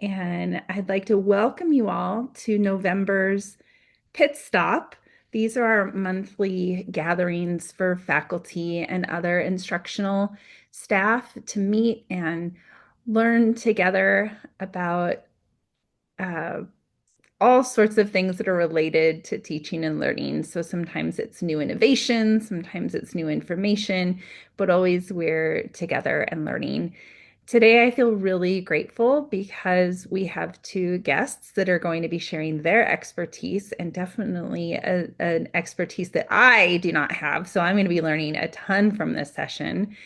and I'd like to welcome you all to November's Pit Stop. These are our monthly gatherings for faculty and other instructional staff to meet and learn together about uh, all sorts of things that are related to teaching and learning. So sometimes it's new innovation, sometimes it's new information, but always we're together and learning. Today, I feel really grateful because we have two guests that are going to be sharing their expertise and definitely an expertise that I do not have. So I'm going to be learning a ton from this session.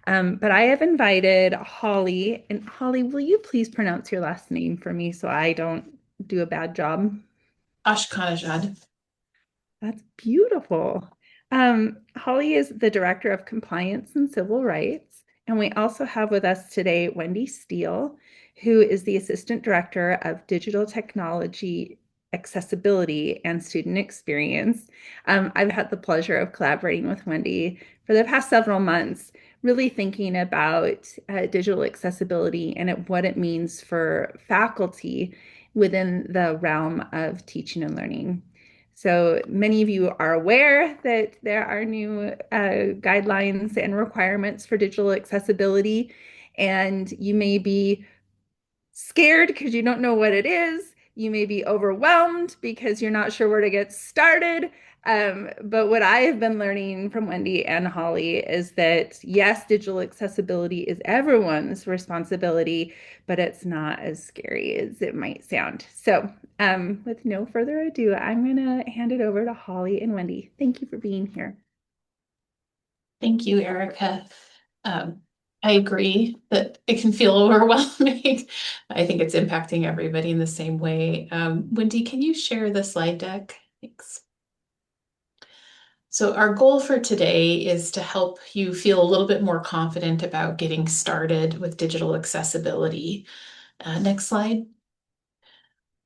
But I have invited Holly. And Holly, will you please pronounce your last name for me so I don't do a bad job? Ashkannejhad. That's beautiful. Holly is the Director of Compliance and Civil Rights. And we also have with us today Wendy Steele, who is the Assistant Director of Digital Technology Accessibility and Student Experience. I've had the pleasure of collaborating with Wendy for the past several months, really thinking about digital accessibility and what it means for faculty within the realm of teaching and learning. So many of you are aware that there are new guidelines and requirements for digital accessibility, and you may be scared because you don't know what it is. You may be overwhelmed because you're not sure where to get started. But what I have been learning from Wendy and Holly is that yes, digital accessibility is everyone's responsibility, but it's not as scary as it might sound. So, with no further ado, I'm going to hand it over to Holly and Wendy. Thank you for being here. Thank you, Erica. Um, I agree that it can feel overwhelming. I think it's impacting everybody in the same way. Wendy, can you share the slide deck? Thanks. So our goal for today is to help you feel a little bit more confident about getting started with digital accessibility. Next slide.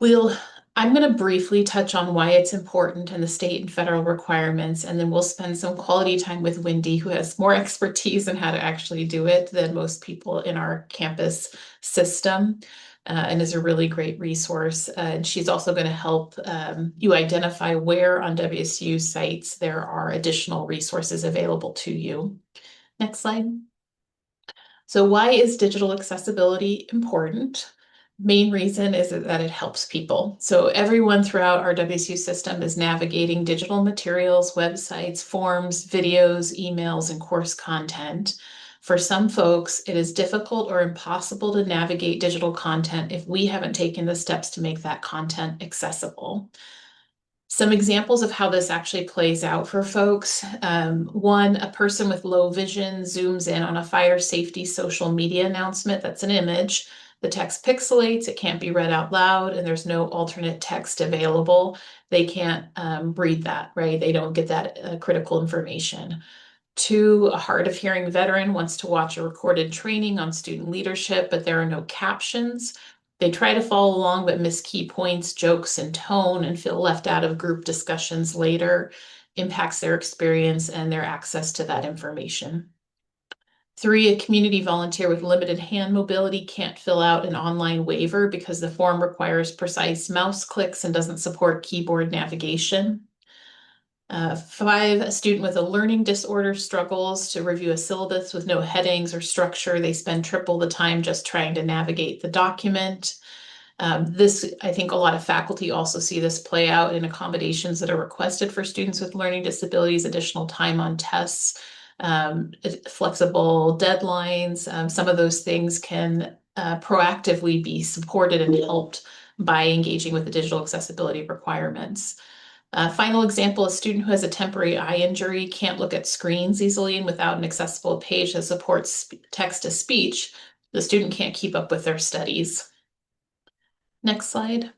We'll, I'm going to briefly touch on why it's important and the state and federal requirements, and then we'll spend some quality time with Wendy, who has more expertise in how to actually do it than most people in our campus system, and is a really great resource. And she's also going to help you identify where on WSU sites there are additional resources available to you. Next slide. So why is digital accessibility important? Main reason is that it helps people. So everyone throughout our WSU system is navigating digital materials, websites, forms, videos, emails, and course content. For some folks, it is difficult or impossible to navigate digital content if we haven't taken the steps to make that content accessible. Some examples of how this actually plays out for folks. One, a person with low vision zooms in on a fire safety social media announcement. That's an image. The text pixelates, it can't be read out loud, and there's no alternate text available. They can't read that, right? They don't get that critical information. Two, a hard of hearing veteran wants to watch a recorded training on student leadership, but there are no captions. They try to follow along, but miss key points, jokes, and tone, and feel left out of group discussions later, impacts their experience and their access to that information. Three, a community volunteer with limited hand mobility can't fill out an online waiver because the form requires precise mouse clicks and doesn't support keyboard navigation. Five, a student with a learning disorder struggles to review a syllabus with no headings or structure. They spend triple the time just trying to navigate the document. I think a lot of faculty also see this play out in accommodations that are requested for students with learning disabilities, additional time on tests, flexible deadlines. Some of those things can proactively be supported and helped by engaging with the digital accessibility requirements. Final example, a student who has a temporary eye injury can't look at screens easily, and without an accessible page that supports text to speech, the student can't keep up with their studies. Next slide.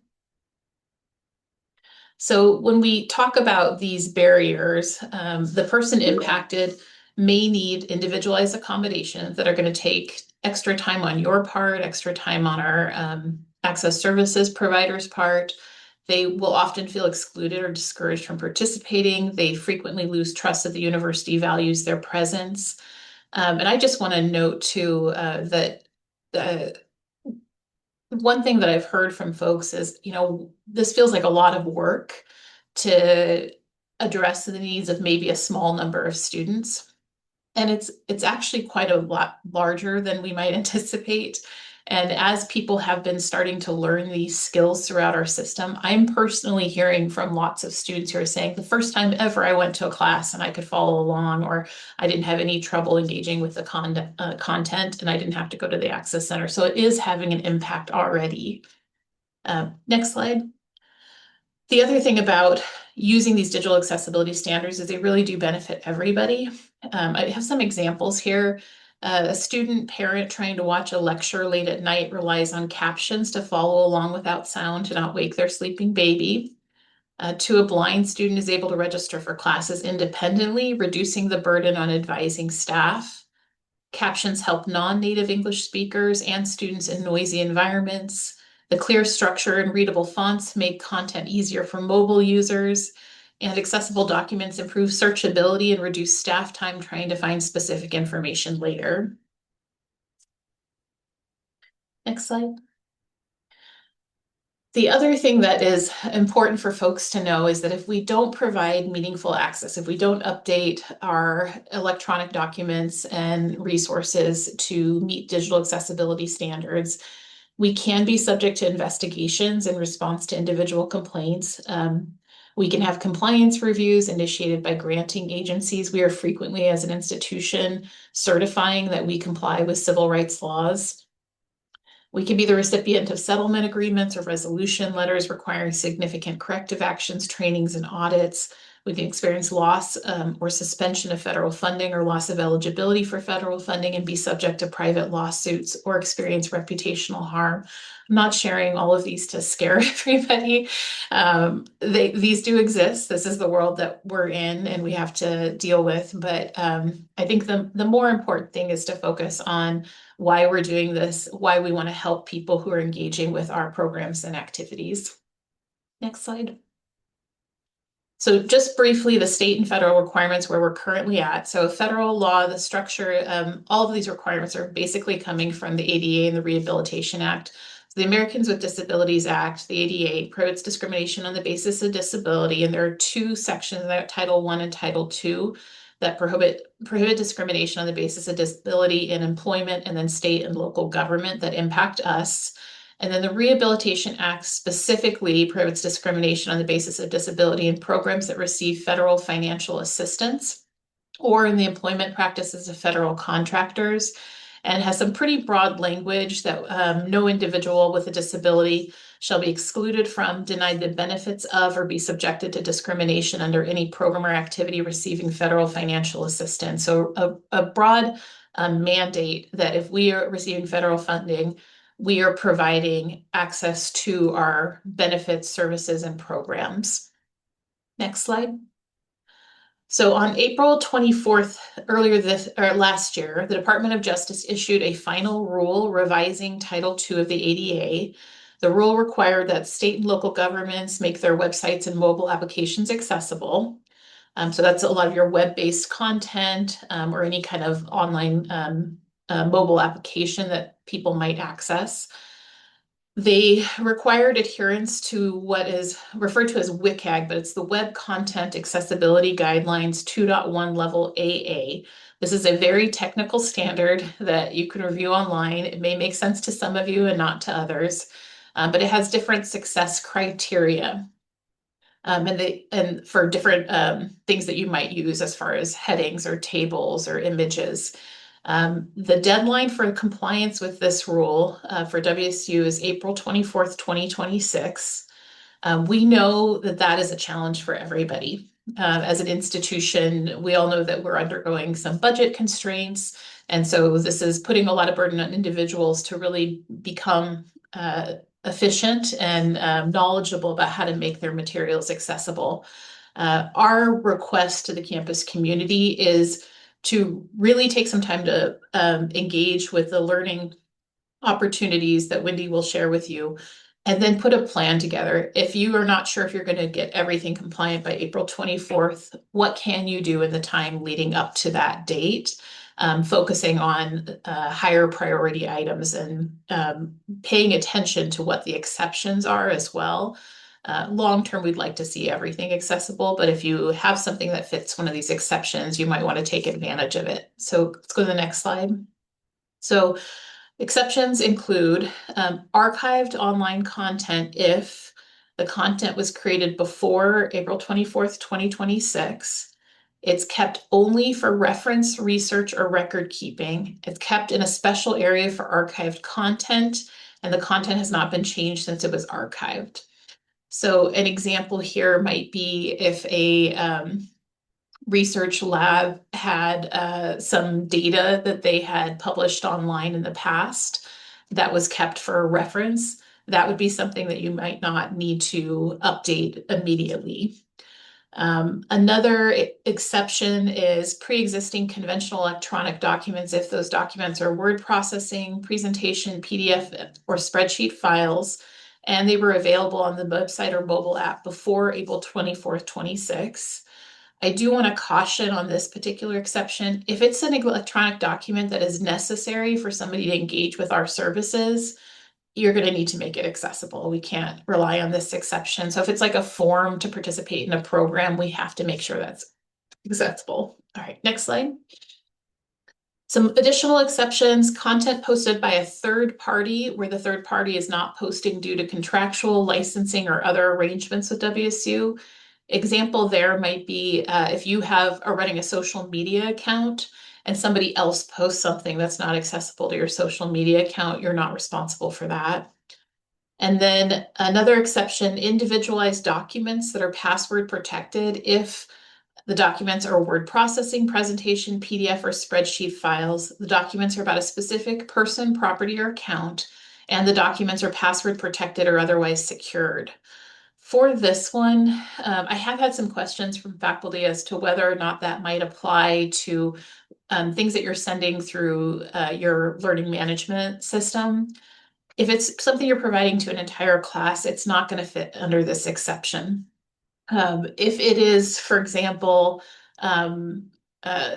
So when we talk about these barriers, the person impacted may need individualized accommodations that are going to take extra time on your part, extra time on our access services providers' part. They will often feel excluded or discouraged from participating. They frequently lose trust that the university values their presence. And I just want to note too that one thing that I've heard from folks is, this feels like a lot of work to address the needs of maybe a small number of students. And it's actually quite a lot larger than we might anticipate. And as people have been starting to learn these skills throughout our system, I'm personally hearing from lots of students who are saying the first time ever I went to a class and I could follow along, or I didn't have any trouble engaging with the content and I didn't have to go to the Access Center. So it is having an impact already. Next slide. The other thing about using these digital accessibility standards is they really do benefit everybody. I have some examples here. A student parent trying to watch a lecture late at night relies on captions to follow along without sound to not wake their sleeping baby. To a blind student is able to register for classes independently, reducing the burden on advising staff. Captions help non-native English speakers and students in noisy environments. The clear structure and readable fonts make content easier for mobile users, and accessible documents improve searchability and reduce staff time trying to find specific information later. Next slide. The other thing that is important for folks to know is that if we don't provide meaningful access, if we don't update our electronic documents and resources to meet digital accessibility standards, we can be subject to investigations in response to individual complaints. We can have compliance reviews initiated by granting agencies. We are frequently, as an institution, certifying that we comply with civil rights laws. We can be the recipient of settlement agreements or resolution letters requiring significant corrective actions, trainings, and audits. We can experience loss or suspension of federal funding or loss of eligibility for federal funding and be subject to private lawsuits or experience reputational harm. I'm not sharing all of these to scare everybody. These do exist. This is the world that we're in and we have to deal with. But I think the more important thing is to focus on why we're doing this, why we want to help people who are engaging with our programs and activities. Next slide. So just briefly, the state and federal requirements where we're currently at. So federal law, the structure, all of these requirements are basically coming from the ADA and the Rehabilitation Act. So the Americans with Disabilities Act, the ADA, prohibits discrimination on the basis of disability. And there are two sections, Title I and Title II, that prohibit discrimination on the basis of disability in employment and then state and local government that impact us. And then the Rehabilitation Act specifically prohibits discrimination on the basis of disability in programs that receive federal financial assistance or in the employment practices of federal contractors, and has some pretty broad language that no individual with a disability shall be excluded from, denied the benefits of, or be subjected to discrimination under any program or activity receiving federal financial assistance. So a broad mandate that if we are receiving federal funding, we are providing access to our benefits, services, and programs. Next slide. So on April 24th, last year, the Department of Justice issued a final rule revising Title II of the ADA. The rule required that state and local governments make their websites and mobile applications accessible. So that's a lot of your web-based content or any kind of online mobile application that people might access. They required adherence to what is referred to as WCAG, but it's the Web Content Accessibility Guidelines 2.1 Level AA. This is a very technical standard that you can review online. It may make sense to some of you and not to others, but it has different success criteria. And for different things that you might use as far as headings or tables or images. The deadline for compliance with this rule for WSU is April 24th, 2026. We know that that is a challenge for everybody. As an institution, we all know that we're undergoing some budget constraints. And so this is putting a lot of burden on individuals to really become efficient and knowledgeable about how to make their materials accessible. Our request to the campus community is to really take some time to engage with the learning opportunities that Wendy will share with you, and then put a plan together. If you are not sure if you're going to get everything compliant by April 24th, what can you do in the time leading up to that date? focusing on higher priority items and paying attention to what the exceptions are as well. Long term, we'd like to see everything accessible, but if you have something that fits one of these exceptions, you might want to take advantage of it. So let's go to the next slide. So exceptions include archived online content if the content was created before April 24th, 2026. It's kept only for reference, research, or record keeping. It's kept in a special area for archived content, and the content has not been changed since it was archived. So an example here might be if a research lab had some data that they had published online in the past that was kept for reference, that would be something that you might not need to update immediately. Another exception is pre-existing conventional electronic documents if those documents are word processing, presentation, PDF, or spreadsheet files, and they were available on the website or mobile app before April 24th, 26. I do want to caution on this particular exception. If it's an electronic document that is necessary for somebody to engage with our services, you're going to need to make it accessible. We can't rely on this exception. So if it's like a form to participate in a program, we have to make sure that's accessible. All right, next slide. Some additional exceptions, content posted by a third party where the third party is not posting due to contractual licensing or other arrangements with WSU. Example there might be if you are running a social media account and somebody else posts something that's not accessible to your social media account, you're not responsible for that. And then another exception, individualized documents that are password protected if the documents are word processing, presentation, PDF, or spreadsheet files. The documents are about a specific person, property, or account, and the documents are password protected or otherwise secured. For this one, I have had some questions from faculty as to whether or not that might apply to things that you're sending through your learning management system. If it's something you're providing to an entire class, it's not going to fit under this exception. If it is, for example, um, uh,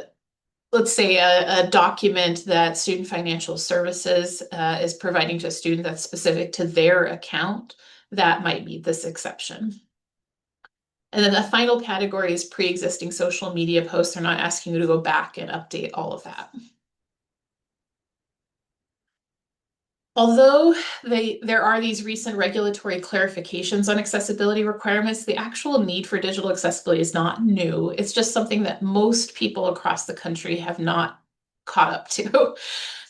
let's say a document that Student Financial Services is providing to a student that's specific to their account, that might meet this exception. And then the final category is pre-existing social media posts. They're not asking you to go back and update all of that. Although there are these recent regulatory clarifications on accessibility requirements, the actual need for digital accessibility is not new. It's just something that most people across the country have not caught up to.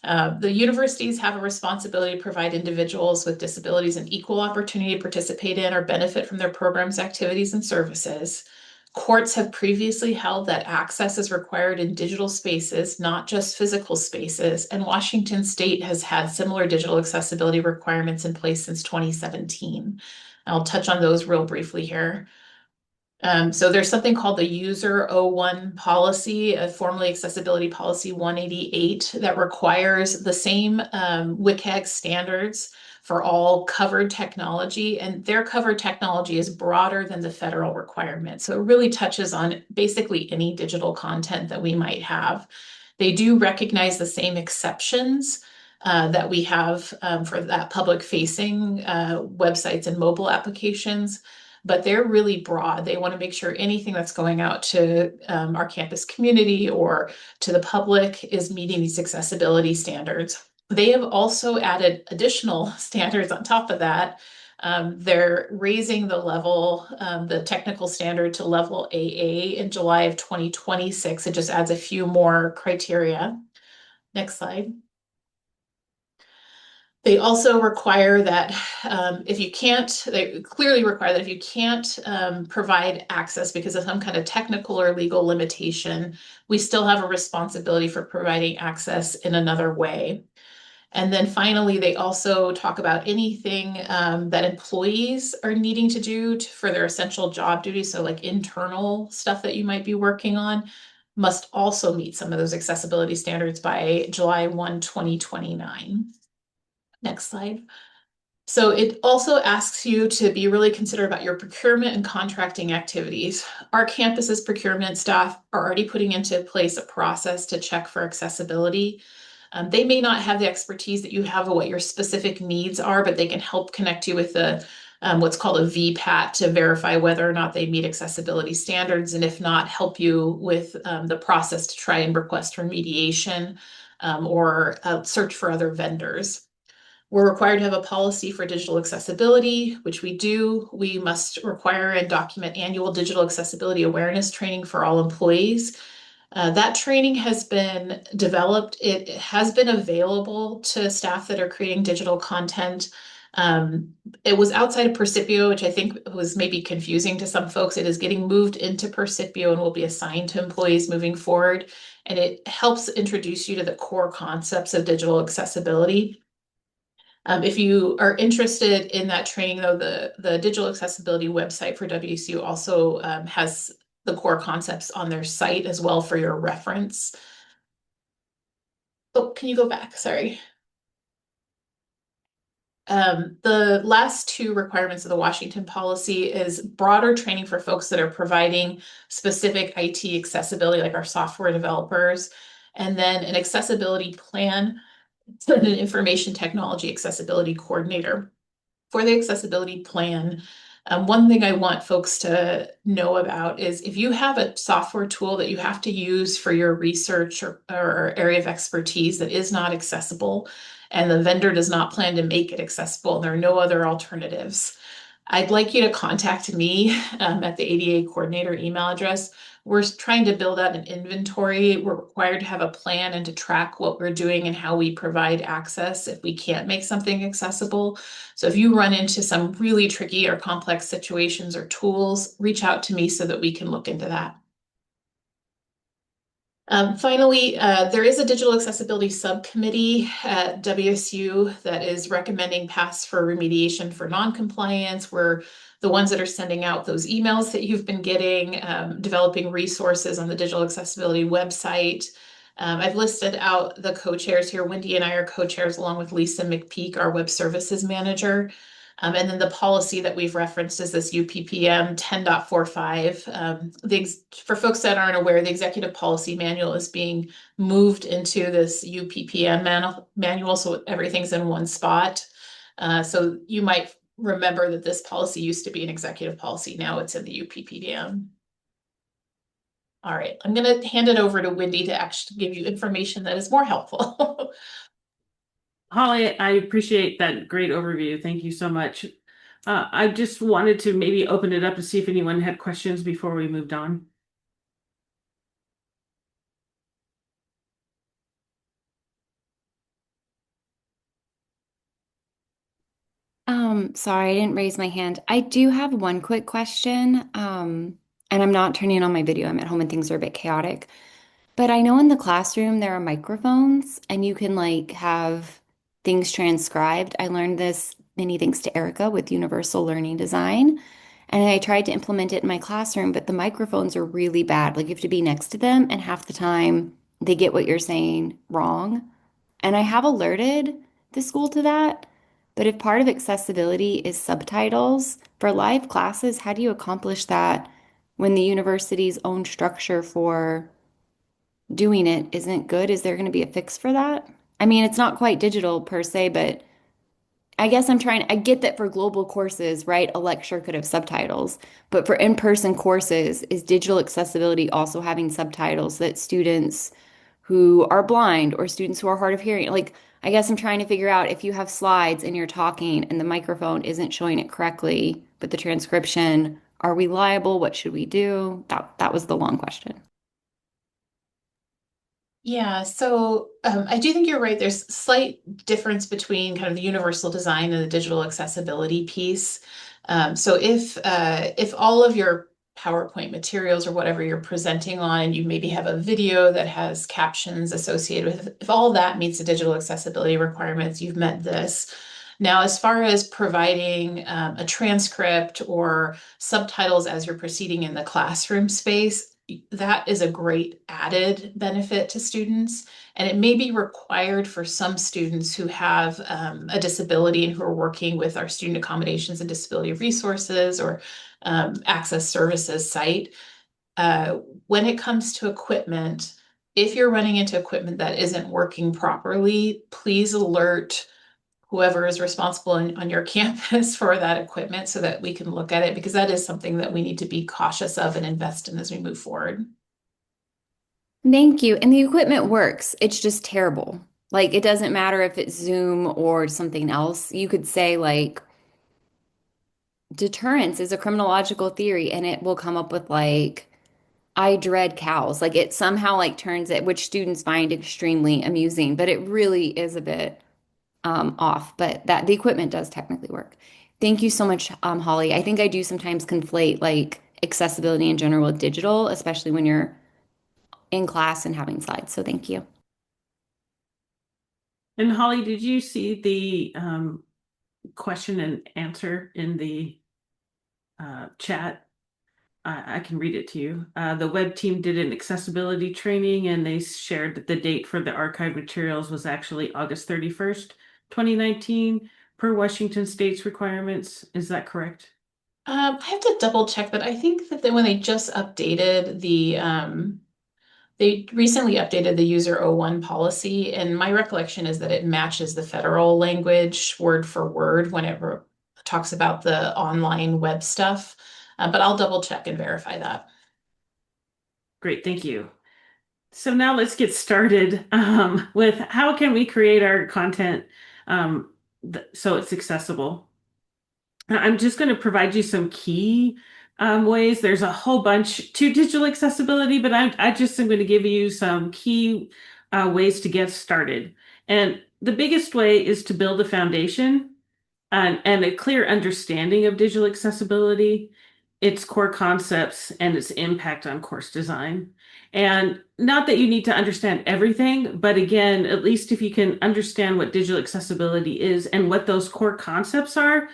The universities have a responsibility to provide individuals with disabilities an equal opportunity to participate in or benefit from their programs, activities, and services. Courts have previously held that access is required in digital spaces, not just physical spaces, and Washington State has had similar digital accessibility requirements in place since 2017. I'll touch on those real briefly here. So there's something called the User 01 policy, formerly Accessibility Policy 188, that requires the same WCAG standards for all covered technology, and their covered technology is broader than the federal requirement. So it really touches on basically any digital content that we might have. They do recognize the same exceptions that we have for that public-facing websites and mobile applications, but they're really broad. They want to make sure anything that's going out to our campus community or to the public is meeting these accessibility standards. They have also added additional standards on top of that. They're raising the level, the technical standard to level AA in July of 2026. It just adds a few more criteria. Next slide. They also require that if you can't, they clearly require that if you can't provide access because of some kind of technical or legal limitation, we still have a responsibility for providing access in another way. And then finally, they also talk about anything that employees are needing to do for their essential job duties. So like internal stuff that you might be working on must also meet some of those accessibility standards by July 1, 2029. Next slide. So it also asks you to be really considerate about your procurement and contracting activities. Our campus's procurement staff are already putting into place a process to check for accessibility. They may not have the expertise that you have of what your specific needs are, but they can help connect you with the what's called a VPAT to verify whether or not they meet accessibility standards, and if not, help you with the process to try and request remediation or search for other vendors. We're required to have a policy for digital accessibility, which we do. We must require and document annual digital accessibility awareness training for all employees. That training has been developed. It has been available to staff that are creating digital content. It was outside of Percipio, which I think was maybe confusing to some folks. It is getting moved into Percipio and will be assigned to employees moving forward. And it helps introduce you to the core concepts of digital accessibility. If you are interested in that training, though, the digital accessibility website for WSU also has the core concepts on their site as well for your reference. Oh, can you go back? Sorry. The last two requirements of the Washington policy is broader training for folks that are providing specific IT accessibility, like our software developers, and then an accessibility plan and an information technology accessibility coordinator. For the accessibility plan, one thing I want folks to know about is if you have a software tool that you have to use for your research or area of expertise that is not accessible, and the vendor does not plan to make it accessible, there are no other alternatives. I'd like you to contact me at the ADA coordinator email address. We're trying to build out an inventory. We're required to have a plan and to track what we're doing and how we provide access if we can't make something accessible. So if you run into some really tricky or complex situations or tools, reach out to me so that we can look into that. Finally, there is a digital accessibility subcommittee at WSU that is recommending paths for remediation for noncompliance. We're the ones that are sending out those emails that you've been getting, developing resources on the digital accessibility website. I've listed out the co-chairs here. Wendy and I are co-chairs along with Lisa McPeak, our web services manager. And then the policy that we've referenced is this UPPM 10.45. For folks that aren't aware, the executive policy manual is being moved into this UPPM manual, so everything's in one spot. So you might remember that this policy used to be an executive policy. Now it's in the UPPM. All right, I'm going to hand it over to Wendy to actually give you information that is more helpful. Holly, I appreciate that great overview. Thank you so much. I just wanted to maybe open it up to see if anyone had questions before we moved on. Sorry, I didn't raise my hand. I do have one quick question. And I'm not turning on my video. I'm at home and things are a bit chaotic. But I know in the classroom there are microphones and you can like have things transcribed. I learned this many thanks to Erica with Universal Learning Design. And I tried to implement it in my classroom, but the microphones are really bad. Like you have to be next to them, and half the time they get what you're saying wrong. And I have alerted the school to that. But if part of accessibility is subtitles for live classes, how do you accomplish that when the university's own structure for doing it isn't good? Is there going to be a fix for that? I mean, it's not quite digital per se, but I get that for global courses, right? A lecture could have subtitles, but for in-person courses, is digital accessibility also having subtitles that students who are blind or students who are hard of hearing, like, I guess I'm trying to figure out if you have slides and you're talking and the microphone isn't showing it correctly, but the transcription, are we liable? What should we do? That was the long question. Yeah, so I do think you're right. There's slight difference between kind of the universal design and the digital accessibility piece. So if all of your PowerPoint materials or whatever you're presenting on, and you maybe have a video that has captions associated with it, if all of that meets the digital accessibility requirements, you've met this. Now, as far as providing a transcript or subtitles as you're proceeding in the classroom space, that is a great added benefit to students. And it may be required for some students who have a disability and who are working with our student accommodations and disability resources or access services site. When it comes to equipment, if you're running into equipment that isn't working properly, please alert whoever is responsible on your campus for that equipment so that we can look at it, because that is something that we need to be cautious of and invest in as we move forward. Thank you. And the equipment works. It's just terrible. Like it doesn't matter if it's Zoom or something else. You could say like deterrence is a criminological theory and it will come up with like I dread cows. Like it somehow like turns it, which students find extremely amusing, but it really is a bit off. But that the equipment does technically work. Thank you so much, Holly. I think I do sometimes conflate like accessibility in general with digital, especially when you're in class and having slides. So thank you. And Holly, did you see the question and answer in the chat? I can read it to you. The web team did an accessibility training and they shared that the date for the archive materials was actually August 31st, 2019, per Washington State's requirements. Is that correct? I have to double check, but I think that when they just updated they recently updated the user O1 policy, and my recollection is that it matches the federal language word for word when it talks about the online web stuff. But I'll double check and verify that. Great, thank you. So now let's get started with how can we create our content so it's accessible. I'm just going to provide you some key ways. There's a whole bunch to digital accessibility, but I just am going to give you some key ways to get started. And the biggest way is to build a foundation and a clear understanding of digital accessibility, its core concepts, and its impact on course design. And not that you need to understand everything, but again, at least if you can understand what digital accessibility is and what those core concepts are,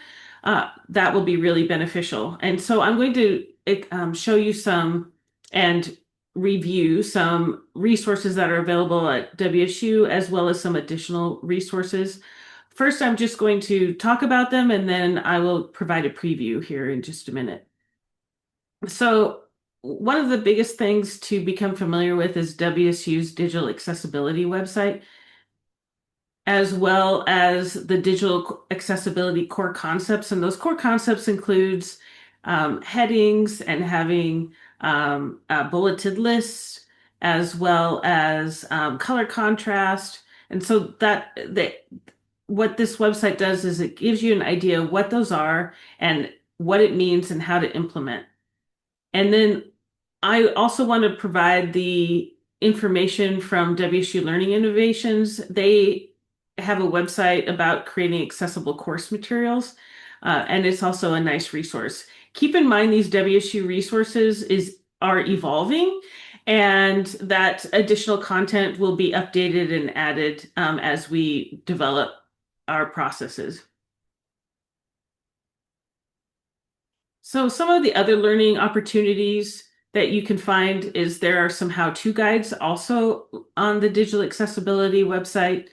that will be really beneficial. And so I'm going to show you some and review some resources that are available at WSU, as well as some additional resources. First, I'm just going to talk about them, and then I will provide a preview here in just a minute. So one of the biggest things to become familiar with is WSU's digital accessibility website, as well as the digital accessibility core concepts. And those core concepts includes headings and having bulleted lists, as well as color contrast. And so what this website does is it gives you an idea of what those are and what it means and how to implement. And then I also want to provide the information from WSU Learning Innovations. They have a website about creating accessible course materials, and it's also a nice resource. Keep in mind these WSU resources are evolving, and that additional content will be updated and added as we develop our processes. So some of the other learning opportunities that you can find is there are some how-to guides also on the digital accessibility website.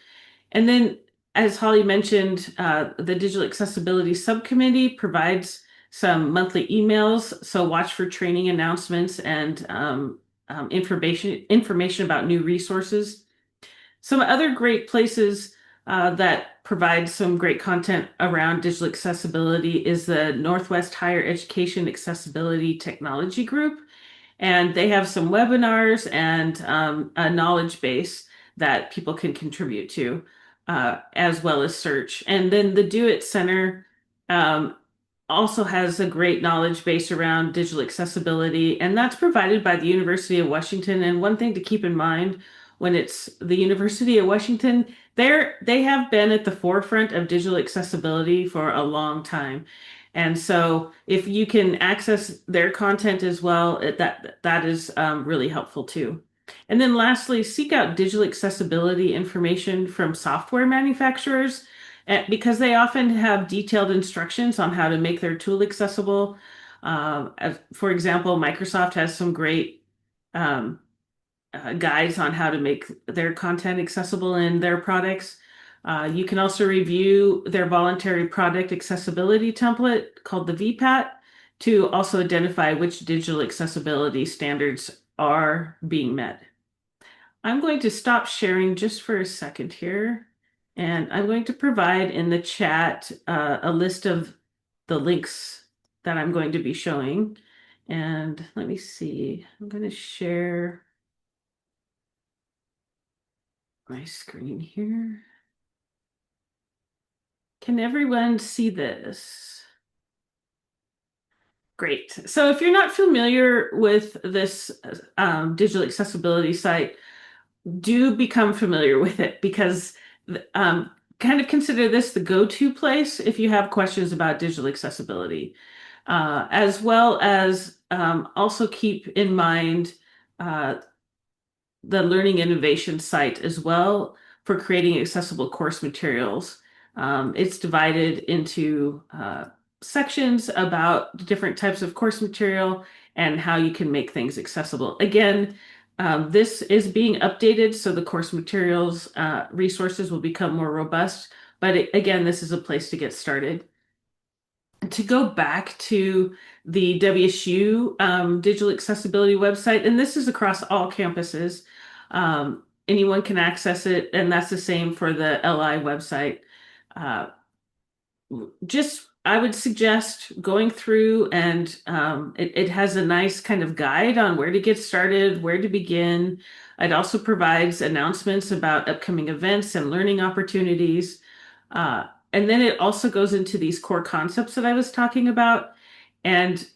And then, as Holly mentioned, the Digital Accessibility Subcommittee provides some monthly emails. So watch for training announcements and information about new resources. Some other great places that provide some great content around digital accessibility is the Northwest Higher Education Accessibility Technology Group. And they have some webinars and a knowledge base that people can contribute to, as well as search. And then the Do It Center also has a great knowledge base around digital accessibility, and that's provided by the University of Washington. And one thing to keep in mind when it's the University of Washington, they have been at the forefront of digital accessibility for a long time. And so if you can access their content as well, that is really helpful too. And then lastly, seek out digital accessibility information from software manufacturers because they often have detailed instructions on how to make their tool accessible. For example, Microsoft has some great um, guides on how to make their content accessible in their products. You can also review their voluntary product accessibility template called the VPAT to also identify which digital accessibility standards are being met. I'm going to stop sharing just for a second here, and I'm going to provide in the chat a list of the links that I'm going to be showing. And let me see, I'm going to share my screen here. Can everyone see this? Great. So if you're not familiar with this digital accessibility site, do become familiar with it because um, kind of consider this the go-to place if you have questions about digital accessibility, as well as also keep in mind uh, the Learning Innovation site as well for creating accessible course materials. It's divided into sections about different types of course material and how you can make things accessible. Again, this is being updated, so the course materials resources will become more robust. But again, this is a place to get started. To go back to the WSU digital accessibility website, and this is across all campuses. Anyone can access it, and that's the same for the LI website. Uh, just I would suggest going through and it has a nice kind of guide on where to get started, where to begin. It also provides announcements about upcoming events and learning opportunities. And then it also goes into these core concepts that I was talking about. And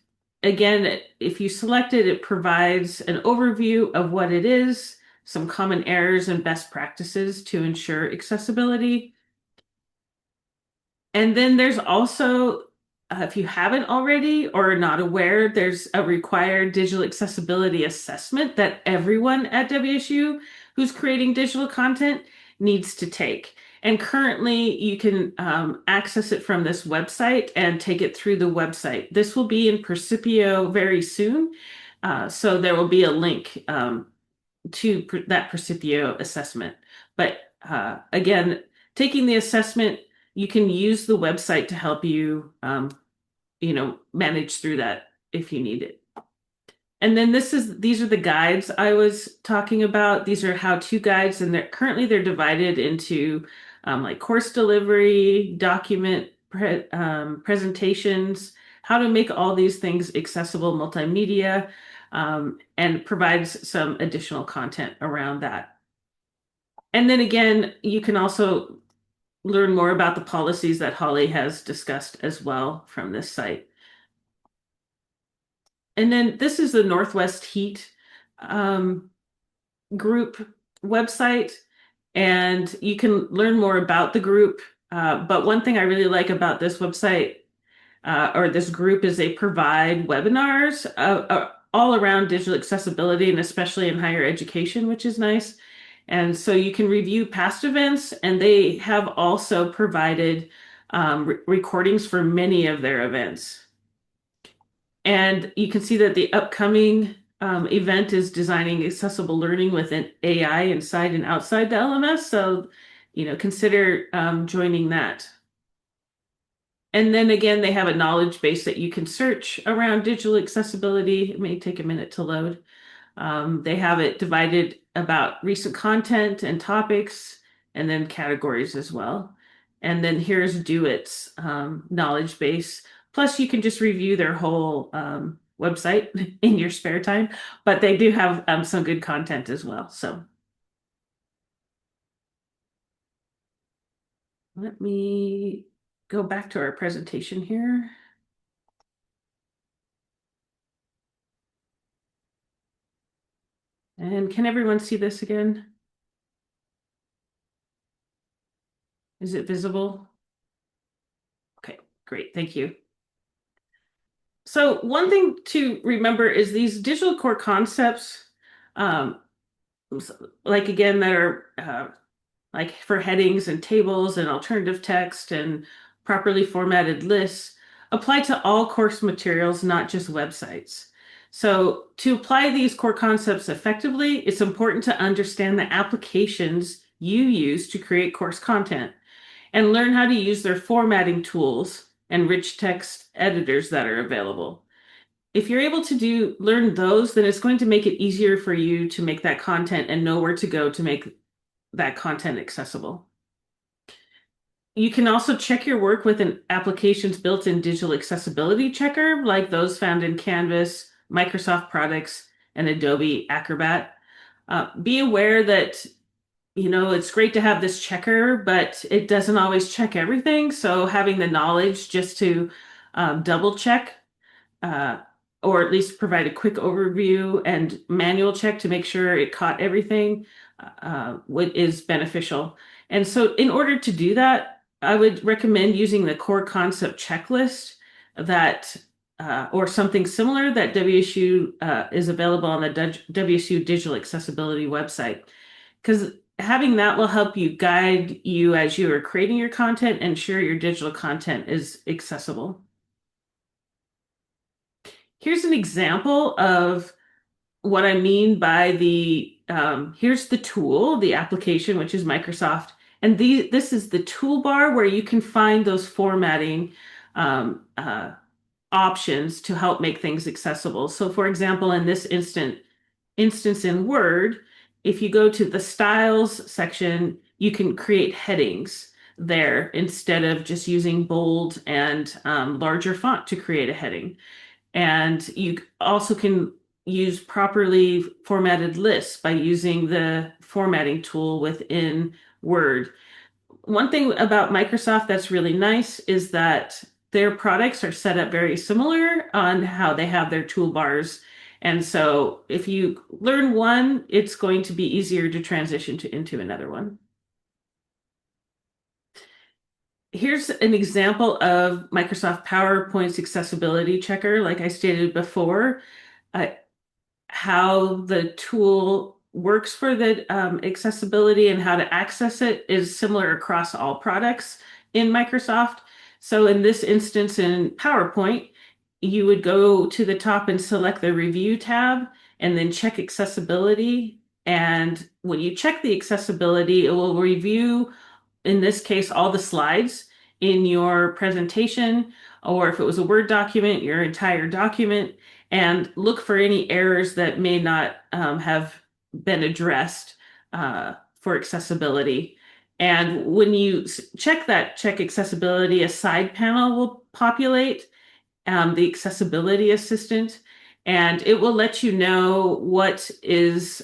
again, if you select it, it provides an overview of what it is, some common errors and best practices to ensure accessibility. And then there's also, if you haven't already or are not aware, there's a required digital accessibility assessment that everyone at WSU who's creating digital content needs to take. And currently, you can access it from this website and take it through the website. This will be in Percipio very soon. So there will be a link to that Percipio assessment. But again, taking the assessment, you can use the website to help you, manage through that if you need it. And then these are the guides I was talking about. These are how-to guides, and they're divided into like course delivery, document presentations, how to make all these things accessible multimedia, and provides some additional content around that. And then again, you can also learn more about the policies that Holly has discussed as well from this site. And then this is the Northwest Heat group website, and you can learn more about the group. But one thing I really like about this website or this group is they provide webinars all around digital accessibility and especially in higher education, which is nice. And so you can review past events, and they have also provided recordings for many of their events. And you can see that the upcoming event is designing accessible learning with an AI inside and outside the LMS. So, consider joining that. And then again, they have a knowledge base that you can search around digital accessibility. It may take a minute to load. They have it divided about recent content and topics, and then categories as well. And then here's DoIT's knowledge base. Plus, you can just review their whole website in your spare time, but they do have some good content as well. So let me go back to our presentation here. And can everyone see this again? Is it visible? Okay, great, thank you. So one thing to remember is these digital core concepts, like again, that are like for headings and tables and alternative text and properly formatted lists, apply to all course materials, not just websites. So to apply these core concepts effectively, it's important to understand the applications you use to create course content and learn how to use their formatting tools and rich text editors that are available. If you're able to learn those, then it's going to make it easier for you to make that content and know where to go to make that content accessible. You can also check your work with an application's built-in digital accessibility checker, like those found in Canvas, Microsoft products, and Adobe Acrobat. Be aware that, it's great to have this checker, but it doesn't always check everything. So having the knowledge just to double check, uh, or at least provide a quick overview and manual check to make sure it caught everything, is beneficial. And so in order to do that, I would recommend using the core concept checklist that or something similar that WSU is available on the WSU Digital Accessibility website. Because having that will help you guide you as you are creating your content and ensure your digital content is accessible. Here's an example of what I mean by here's the tool, the application, which is Microsoft. And this is the toolbar where you can find those formatting options to help make things accessible. So for example, in this instance in Word, if you go to the styles section, you can create headings there instead of just using bold and larger font to create a heading. And you also can use properly formatted lists by using the formatting tool within Word. One thing about Microsoft that's really nice is that their products are set up very similar on how they have their toolbars. And so if you learn one, it's going to be easier to transition into another one. Here's an example of Microsoft PowerPoint's accessibility checker. Like I stated before, how the tool works for the accessibility and how to access it is similar across all products in Microsoft. So in this instance in PowerPoint, you would go to the top and select the review tab and then check accessibility. And when you check the accessibility, it will review, in this case, all the slides in your presentation, or if it was a Word document, your entire document, and look for any errors that may not have been addressed for accessibility. And when you check accessibility, a side panel will populate, the accessibility assistant, and it will let you know what issues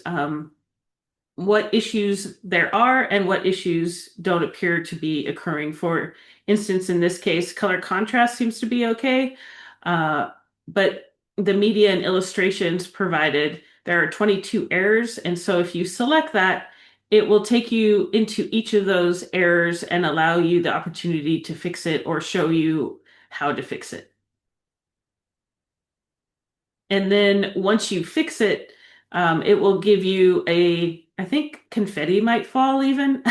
there are and what issues don't appear to be occurring. For instance, in this case, color contrast seems to be okay, but the media and illustrations provided, there are 22 errors. And so if you select that, it will take you into each of those errors and allow you the opportunity to fix it or show you how to fix it. And then once you fix it, it will give you I think confetti might fall even,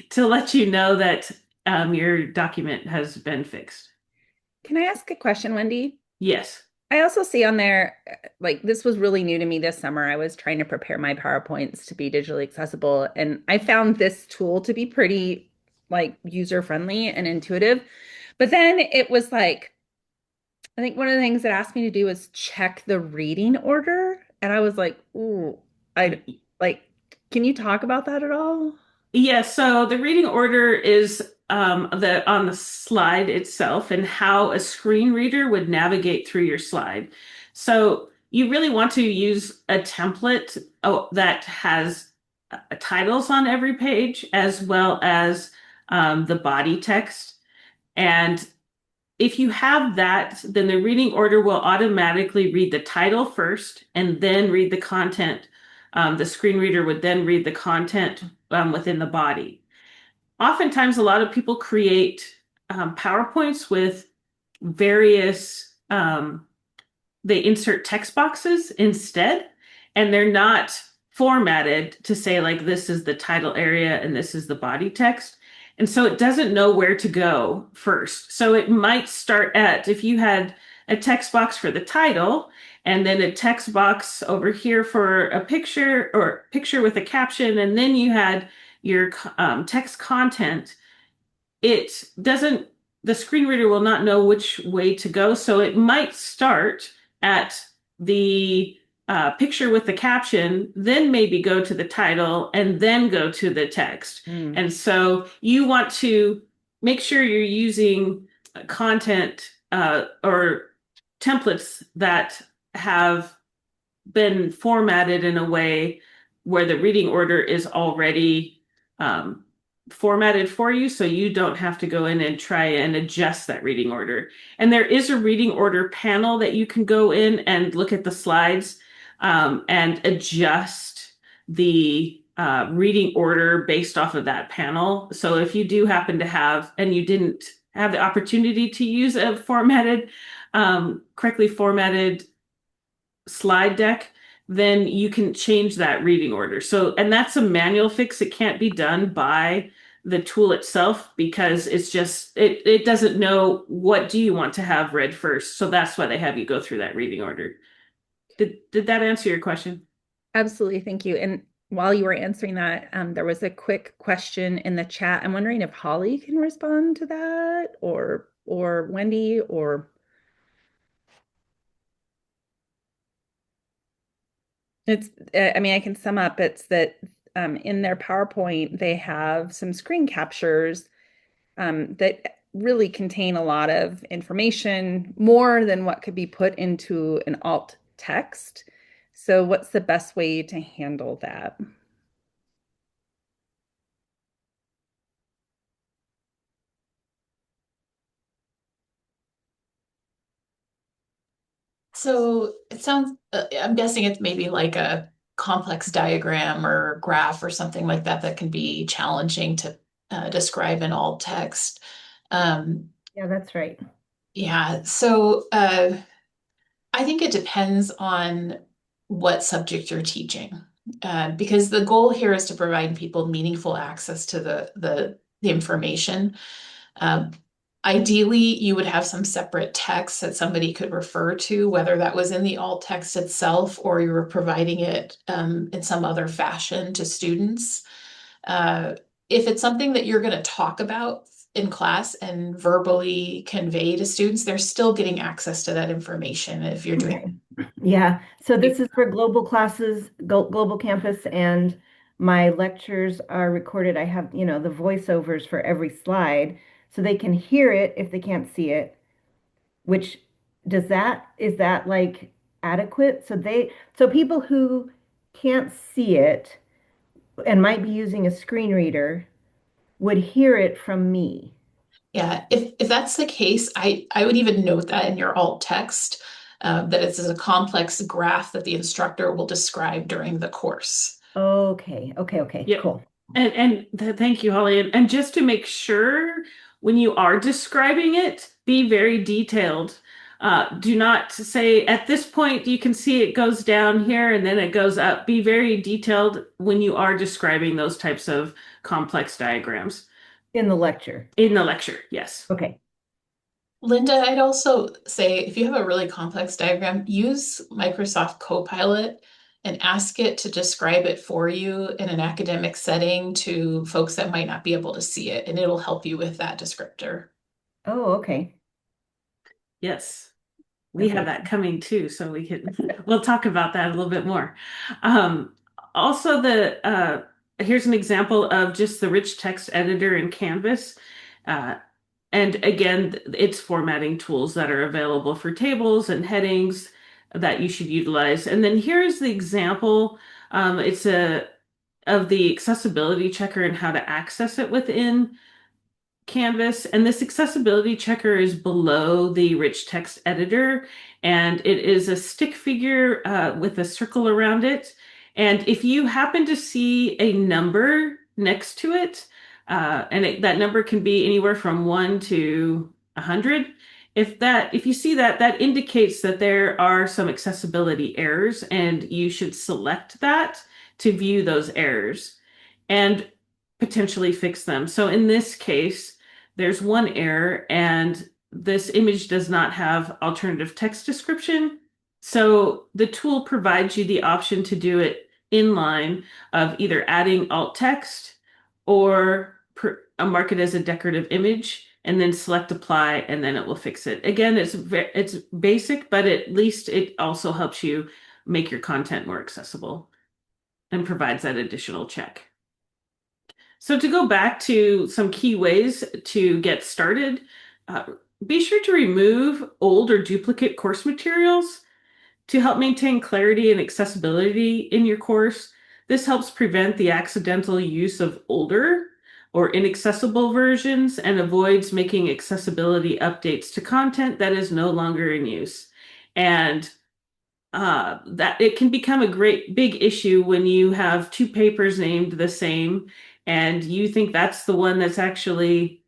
to let you know that your document has been fixed. Can I ask a question, Wendy? Yes. I also see on there, like this was really new to me this summer. I was trying to prepare my PowerPoints to be digitally accessible, and I found this tool to be pretty like user-friendly and intuitive. But then it was like, I think one of the things that asked me to do was check the reading order. And I was like, ooh, I like, can you talk about that at all? Yes, so the reading order is on the slide itself and how a screen reader would navigate through your slide. So you really want to use a template that has titles on every page as well as the body text. And if you have that, then the reading order will automatically read the title first and then read the content. The screen reader would then read the content within the body. Oftentimes, a lot of people create PowerPoints with various, they insert text boxes instead, and they're not formatted to say, like, this is the title area and this is the body text. And so it doesn't know where to go first. So it might start at, if you had a text box for the title, and then a text box over here for a picture or picture with a caption, and then you had your text content. It doesn't, the screen reader will not know which way to go. So it might start at the picture with the caption, then maybe go to the title, and then go to the text. And so you want to make sure you're using content or templates that have been formatted in a way where the reading order is already um, formatted for you, so you don't have to go in and try and adjust that reading order. And there is a reading order panel that you can go in and look at the slides and adjust the reading order based off of that panel. So if you do happen to have, and you didn't have the opportunity to use a correctly formatted slide deck, then you can change that reading order. So, and that's a manual fix. It can't be done by the tool itself because it's just, it doesn't know what do you want to have read first. So that's why they have you go through that reading order. Did that answer your question? Absolutely. Thank you. And while you were answering that, there was a quick question in the chat. I'm wondering if Holly can respond to that, or Wendy, or it's, I mean, I can sum up. It's that in their PowerPoint, they have some screen captures that really contain a lot of information, more than what could be put into an alt text. So what's the best way to handle that? So it sounds, I'm guessing it's maybe like a complex diagram or graph or something like that that can be challenging to describe in alt text. Yeah, that's right. Yeah, so I think it depends on what subject you're teaching, because the goal here is to provide people meaningful access to the information. Um, Ideally, you would have some separate text that somebody could refer to, whether that was in the alt text itself or you were providing it in some other fashion to students. Uh, if it's something that you're going to talk about in class and verbally convey to students, they're still getting access to that information if you're doing. Okay. Yeah. So this is for global classes, global campus, and my lectures are recorded. I have, the voiceovers for every slide so they can hear it if they can't see it, which is that like adequate? So people who can't see it and might be using a screen reader would hear it from me. Yeah, if that's the case, I would even note that in your alt text, that it's a complex graph that the instructor will describe during the course. Okay. Okay. Yep. Cool. Thank you, Holly. And just to make sure when you are describing it, be very detailed. Do not say at this point you can see it goes down here and then it goes up. Be very detailed when you are describing those types of complex diagrams. In the lecture. In the lecture, yes. Okay. Linda, I'd also say if you have a really complex diagram, use Microsoft Copilot and ask it to describe it for you in an academic setting to folks that might not be able to see it, and it'll help you with that descriptor. Oh, okay. Yes. We have Okay. that coming too, so we'll talk about that a little bit more. Also, here's an example of just the rich text editor in Canvas. Uh, and again, it's formatting tools that are available for tables and headings that you should utilize. And then here's the example. It's of the accessibility checker and how to access it within Canvas, and this accessibility checker is below the rich text editor, and it is a stick figure with a circle around it. And if you happen to see a number next to it, that number can be anywhere from 1 to 100. If you see that, that indicates that there are some accessibility errors, and you should select that to view those errors and potentially fix them. So in this case, there's one error, and this image does not have alternative text description. So the tool provides you the option to do it inline of either adding alt text or mark it as a decorative image and then select apply, and then it will fix it. Again, it's basic, but at least it also helps you make your content more accessible and provides that additional check. So to go back to some key ways to get started, be sure to remove old or duplicate course materials to help maintain clarity and accessibility in your course. This helps prevent the accidental use of older or inaccessible versions and avoids making accessibility updates to content that is no longer in use. And that it can become a great big issue when you have two papers named the same and you think that's the one that's actually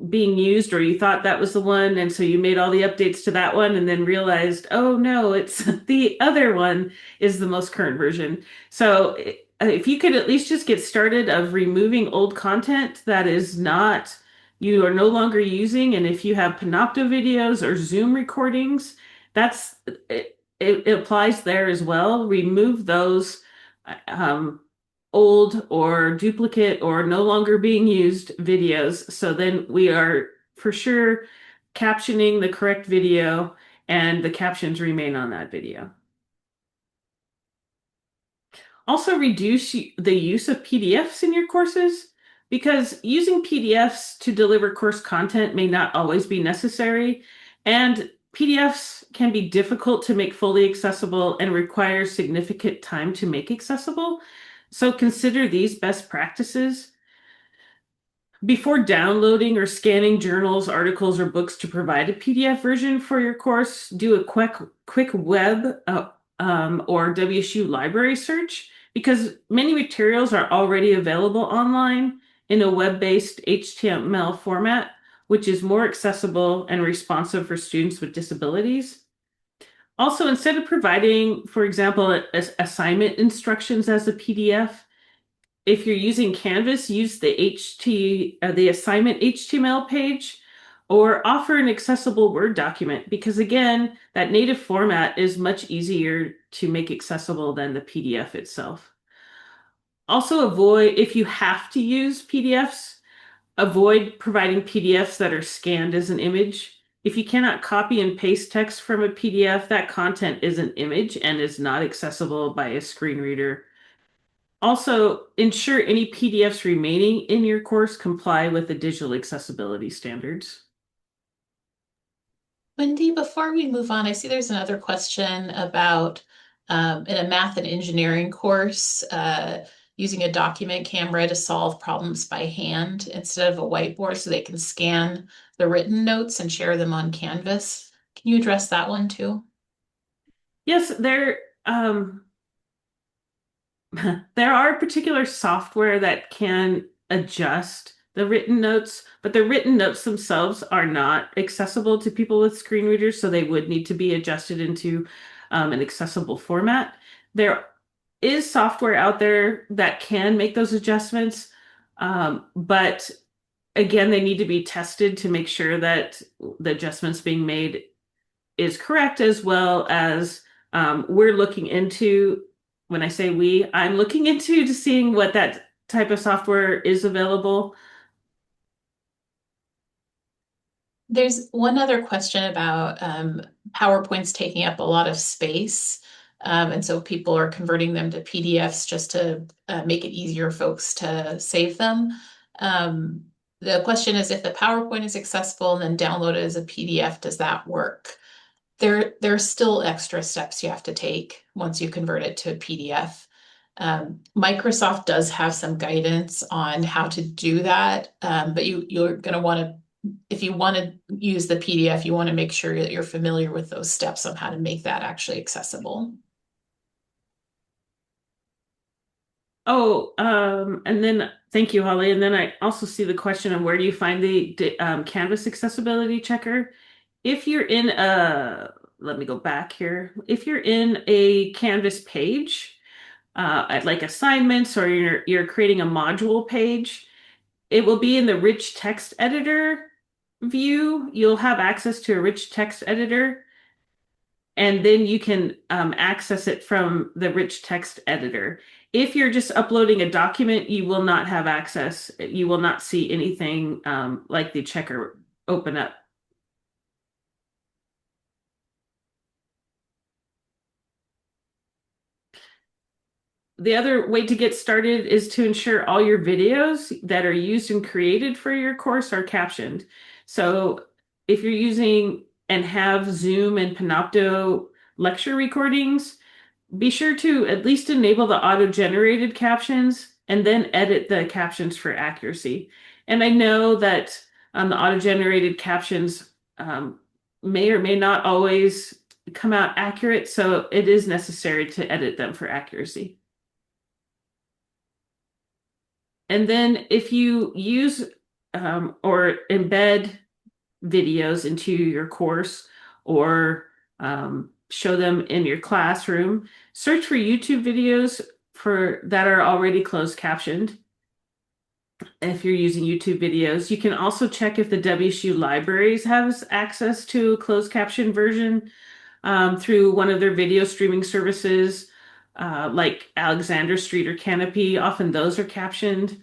being used, or you thought that was the one, and so you made all the updates to that one and then realized, oh no, it's the other one is the most current version. So if you could at least just get started of removing old content that is not, you are no longer using, and if you have Panopto videos or Zoom recordings, that's it applies there as well. Remove those old or duplicate or no longer being used videos. So then we are for sure captioning the correct video and the captions remain on that video. Also reduce the use of PDFs in your courses, because using PDFs to deliver course content may not always be necessary, and PDFs can be difficult to make fully accessible and require significant time to make accessible. So consider these best practices. Before downloading or scanning journals, articles, or books to provide a PDF version for your course, do a quick web or WSU library search, because many materials are already available online in a web-based HTML format, which is more accessible and responsive for students with disabilities. Also, instead of providing, for example, assignment instructions as a PDF, if you're using Canvas, use the assignment HTML page, or offer an accessible Word document, because again, that native format is much easier to make accessible than the PDF itself. Also avoid, if you have to use PDFs, avoid providing PDFs that are scanned as an image. If you cannot copy and paste text from a PDF, that content is an image and is not accessible by a screen reader. Also, ensure any PDFs remaining in your course comply with the digital accessibility standards. Wendy, before we move on, I see there's another question about in a math and engineering course, using a document camera to solve problems by hand instead of a whiteboard so they can scan the written notes and share them on Canvas. Can you address that one too? Yes, there are particular software that can adjust the written notes, but the written notes themselves are not accessible to people with screen readers, so they would need to be adjusted into an accessible format. There is software out there that can make those adjustments, but again, they need to be tested to make sure that the adjustments being made is correct, as well as we're looking into, when I say we, I'm looking into to seeing what that type of software is available. There's one other question about PowerPoints taking up a lot of space. And so people are converting them to PDFs just to make it easier for folks to save them. The question is, if the PowerPoint is accessible and then download it as a PDF, does that work? There are still extra steps you have to take once you convert it to a PDF. Microsoft does have some guidance on how to do that, but you're going to want to, if you want to use the PDF, you want to make sure that you're familiar with those steps on how to make that actually accessible. Oh, and then thank you, Holly. And then I also see the question of where do you find the Canvas accessibility checker? If you're in let me go back here. If you're in a Canvas page, at like assignments, or you're creating a module page, it will be in the rich text editor view, you'll have access to a rich text editor, and then you can access it from the rich text editor. If you're just uploading a document, you will not have access. You will not see anything like the checker open up. The other way to get started is to ensure all your videos that are used and created for your course are captioned. So if you're using and have Zoom and Panopto lecture recordings, be sure to at least enable the auto-generated captions and then edit the captions for accuracy. And I know that the auto-generated captions may or may not always come out accurate, so it is necessary to edit them for accuracy. And then if you use or embed videos into your course or show them in your classroom, search for YouTube videos that are already closed captioned. If you're using YouTube videos, you can also check if the WSU libraries has access to a closed caption version through one of their video streaming services, like Alexander Street or Canopy. Often those are captioned.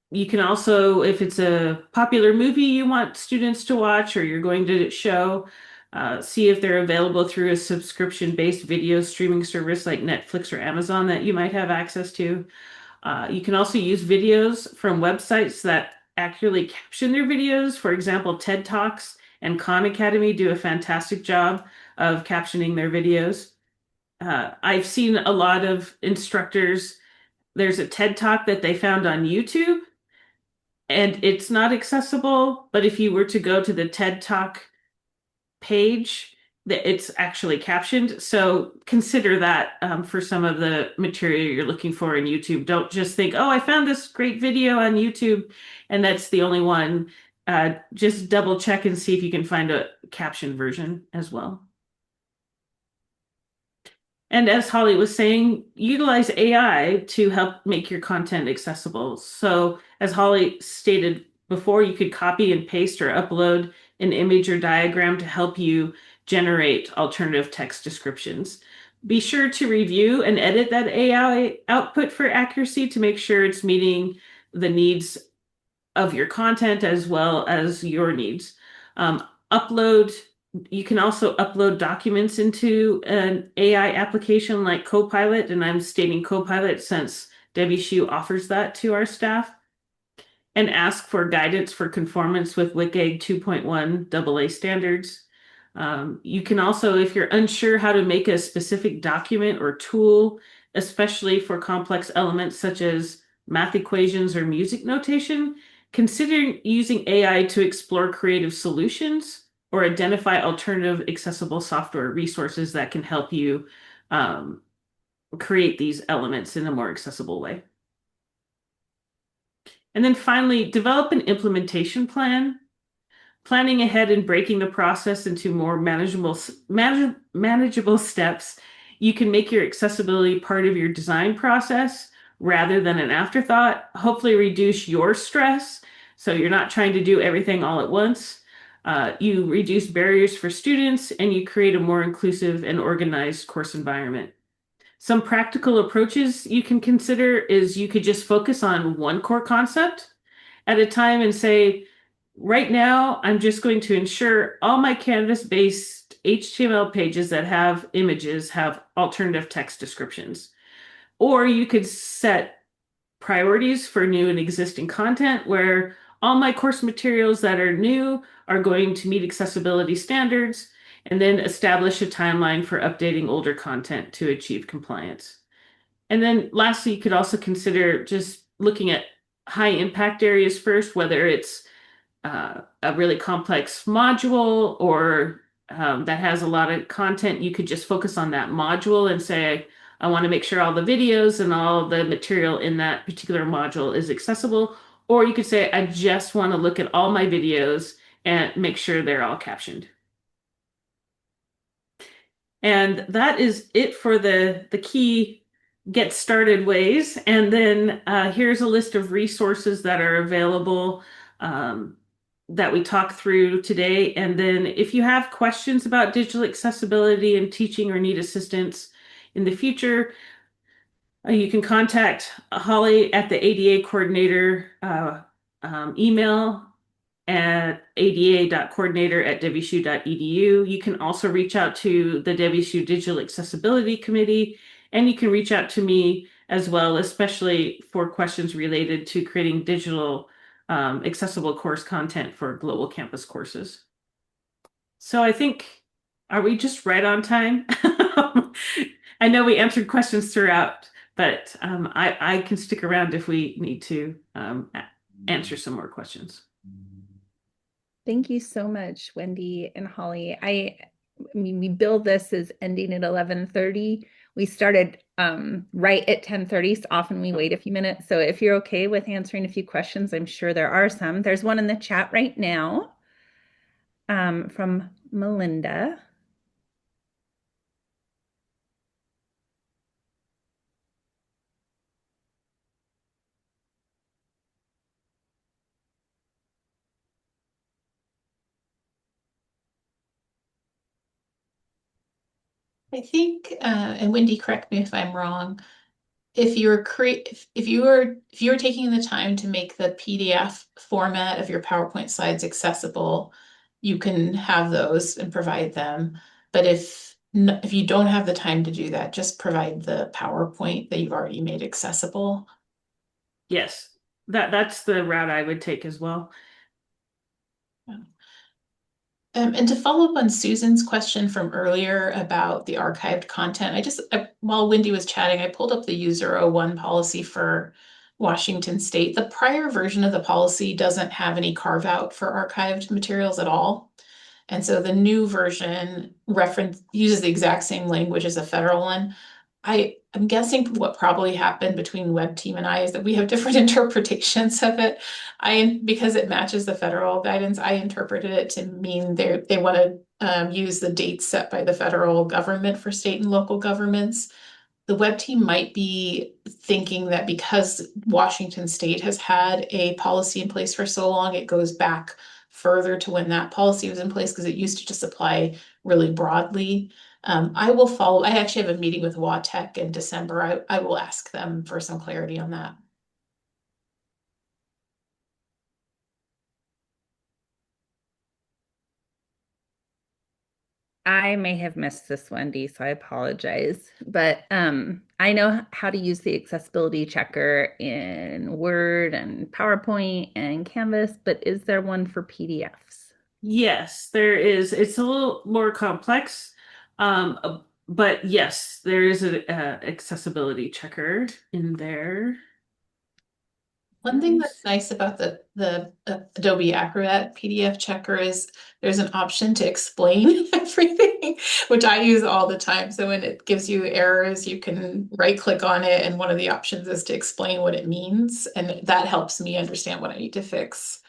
You can also, if it's a popular movie you want students to watch or you're going to show, see if they're available through a subscription-based video streaming service like Netflix or Amazon that you might have access to. You can also use videos from websites that accurately caption their videos. For example, TED Talks and Khan Academy do a fantastic job of captioning their videos. I've seen a lot of instructors. There's a TED Talk that they found on YouTube, and it's not accessible, but if you were to go to the TED Talk page, it's actually captioned. So consider that for some of the material you're looking for in YouTube. Don't just think, oh, I found this great video on YouTube, and that's the only one. Just double check and see if you can find a captioned version as well. And as Holly was saying, utilize AI to help make your content accessible. So as Holly stated before, you could copy and paste or upload an image or diagram to help you generate alternative text descriptions. Be sure to review and edit that AI output for accuracy to make sure it's meeting the needs of your content as well as your needs. You can also upload documents into an AI application like Copilot, and I'm stating Copilot since WSU offers that to our staff, and ask for guidance for conformance with WCAG 2.1 AA standards. You can also, if you're unsure how to make a specific document or tool, especially for complex elements such as math equations or music notation, consider using AI to explore creative solutions or identify alternative accessible software resources that can help you create these elements in a more accessible way. And then finally, develop an implementation plan. Planning ahead and breaking the process into more manageable steps, you can make your accessibility part of your design process rather than an afterthought. Hopefully reduce your stress so you're not trying to do everything all at once. You reduce barriers for students and you create a more inclusive and organized course environment. Some practical approaches you can consider is you could just focus on one core concept at a time and say, right now, I'm just going to ensure all my Canvas-based HTML pages that have images have alternative text descriptions. Or you could set priorities for new and existing content where all my course materials that are new are going to meet accessibility standards, and then establish a timeline for updating older content to achieve compliance. And then lastly, you could also consider just looking at high impact areas first, whether it's a really complex module or that has a lot of content. You could just focus on that module and say, I want to make sure all the videos and all the material in that particular module is accessible. Or you could say, I just want to look at all my videos and make sure they're all captioned. And that is it for the key get started ways. And then here's a list of resources that are available that we talk through today. And then if you have questions about digital accessibility and teaching or need assistance in the future, you can contact Holly at the ADA coordinator email at ada.coordinator@wsu.edu. You can also reach out to the WSU Digital Accessibility Committee, and you can reach out to me as well, especially for questions related to creating digital accessible course content for global campus courses. So I think, are we just right on time? I know we answered questions throughout, but I can stick around if we need to answer some more questions. Thank you so much, Wendy and Holly. I mean, we build this as ending at 11:30. We started right at 10:30, so often we wait a few minutes. So if you're okay with answering a few questions, I'm sure there are some. There's one in the chat right now from Melinda. I think, and Wendy, correct me if I'm wrong, if you're taking the time to make the PDF format of your PowerPoint slides accessible, you can have those and provide them. But if you don't have the time to do that, just provide the PowerPoint that you've already made accessible. Yes, that's the route I would take as well. And to follow up on Susan's question from earlier about the archived content, while Wendy was chatting, I pulled up the U01 policy for Washington State. The prior version of the policy doesn't have any carve out for archived materials at all. And so the new version uses the exact same language as the federal one. I'm guessing what probably happened between Web Team and I is that we have different interpretations of it. Because it matches the federal guidance, I interpreted it to mean they want to use the dates set by the federal government for state and local governments. The Web Team might be thinking that because Washington State has had a policy in place for so long, it goes back further to when that policy was in place because it used to just apply really broadly. I will follow. I actually have a meeting with WATEC in December. I will ask them for some clarity on that. I may have missed this, Wendy, so I apologize. But I know how to use the accessibility checker in Word and PowerPoint and Canvas, but is there one for PDFs? Yes, there is. It's a little more complex, but yes, there is an accessibility checker in there. One thing that's nice about the Adobe Acrobat PDF checker is there's an option to explain everything, which I use all the time. So when it gives you errors, you can right click on it, and one of the options is to explain what it means, and that helps me understand what I need to fix.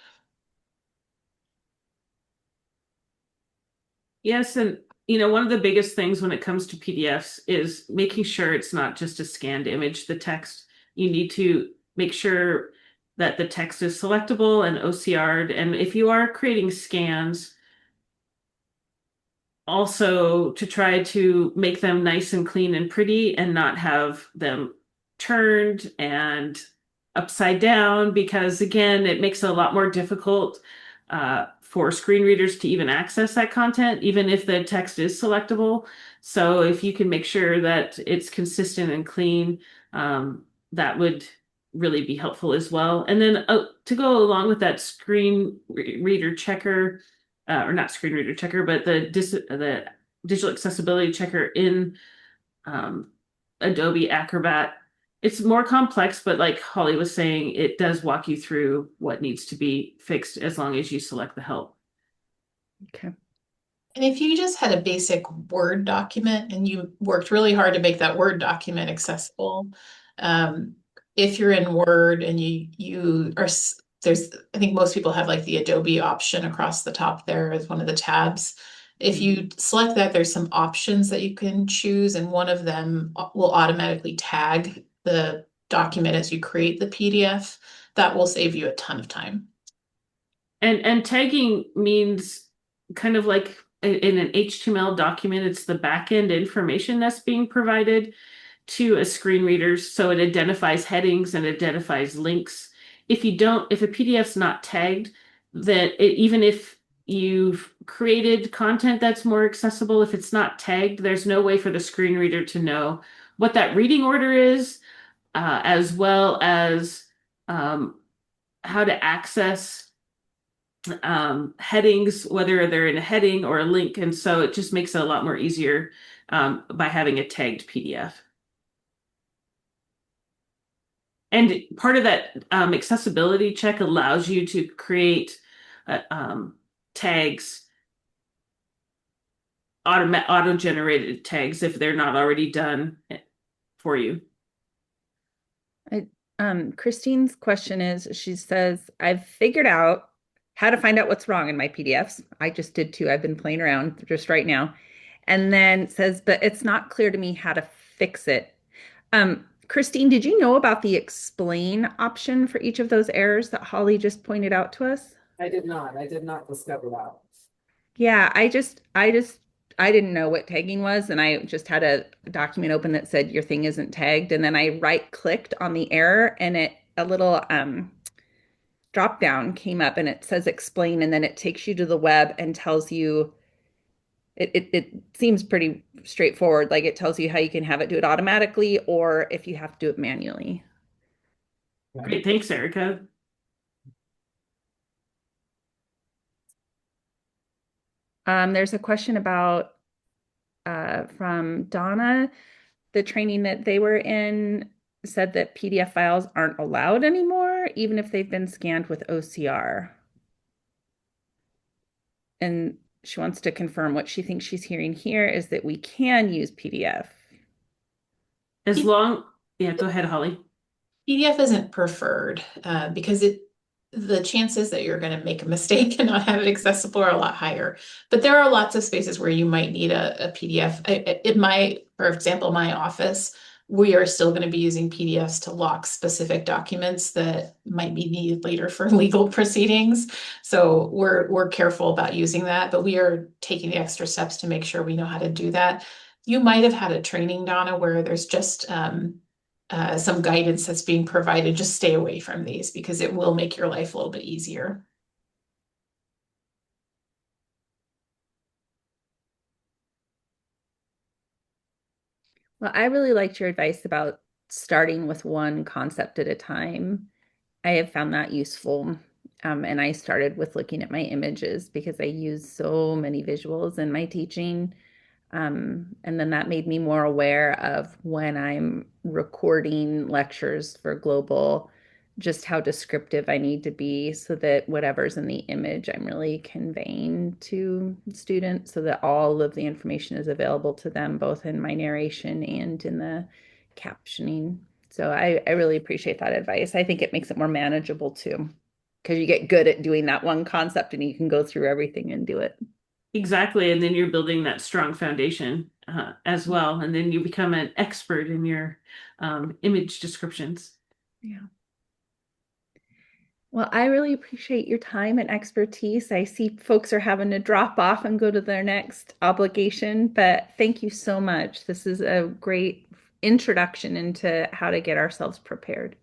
Yes, and one of the biggest things when it comes to PDFs is making sure it's not just a scanned image, the text. You need to make sure that the text is selectable and OCR'd. And if you are creating scans, also to try to make them nice and clean and pretty and not have them turned and upside down, because again, it makes it a lot more difficult for screen readers to even access that content, even if the text is selectable. So if you can make sure that it's consistent and clean, that would really be helpful as well. And then to go along with that screen reader checker, or not screen reader checker, but the digital accessibility checker in Adobe Acrobat. It's more complex, but like Holly was saying, it does walk you through what needs to be fixed as long as you select the help. Okay. And if you just had a basic Word document and you worked really hard to make that Word document accessible, if you're in Word and you are I think most people have like the Adobe option across the top there as one of the tabs. If you select that, there's some options that you can choose, and one of them will automatically tag the document as you create the PDF. That will save you a ton of time. And tagging means kind of like in an HTML document, it's the backend information that's being provided to a screen reader. So it identifies headings and identifies links. If a PDF's not tagged, even if you've created content that's more accessible, if it's not tagged, there's no way for the screen reader to know what that reading order is, as well as um, how to access headings, whether they're in a heading or a link. And so it just makes it a lot more easier by having a tagged PDF. And part of that accessibility check allows you to create tags, auto-generated tags if they're not already done for you. Christine's question is, she says, I've figured out how to find out what's wrong in my PDFs. I just did too. I've been playing around just right now. And then says, but it's not clear to me how to fix it. Christine, did you know about the explain option for each of those errors that Holly just pointed out to us? I did not. I did not discover that. Yeah, I didn't know what tagging was, and I just had a document open that said your thing isn't tagged, and then I right-clicked on the error, and a little drop down came up, and it says explain, and then it takes you to the web and tells you it seems pretty straightforward. Like it tells you how you can have it do it automatically, or if you have to do it manually. Great, thanks, Erica. There's a question about from Donna. The training that they were in said that PDF files aren't allowed anymore, even if they've been scanned with OCR. And she wants to confirm what she thinks she's hearing here is that we can use PDF. Yeah, go ahead, Holly. PDF isn't preferred because the chances that you're going to make a mistake and not have it accessible are a lot higher. But there are lots of spaces where you might need a PDF. For example, my office, we are still going to be using PDFs to lock specific documents that might be needed later for legal proceedings. So we're careful about using that, but we are taking the extra steps to make sure we know how to do that. You might have had a training, Donna, where there's just some guidance that's being provided. Just stay away from these because it will make your life a little bit easier. Well, I really liked your advice about starting with one concept at a time. I have found that useful. And I started with looking at my images because I use so many visuals in my teaching. And then that made me more aware of when I'm recording lectures for global, just how descriptive I need to be so that whatever's in the image I'm really conveying to students so that all of the information is available to them, both in my narration and in the captioning. So I really appreciate that advice. I think it makes it more manageable too, because you get good at doing that one concept and you can go through everything and do it. Exactly. And then you're building that strong foundation as well. And then you become an expert in your image descriptions. Yeah. Well, I really appreciate your time and expertise. I see folks are having to drop off and go to their next obligation, but thank you so much. This is a great introduction into how to get ourselves prepared.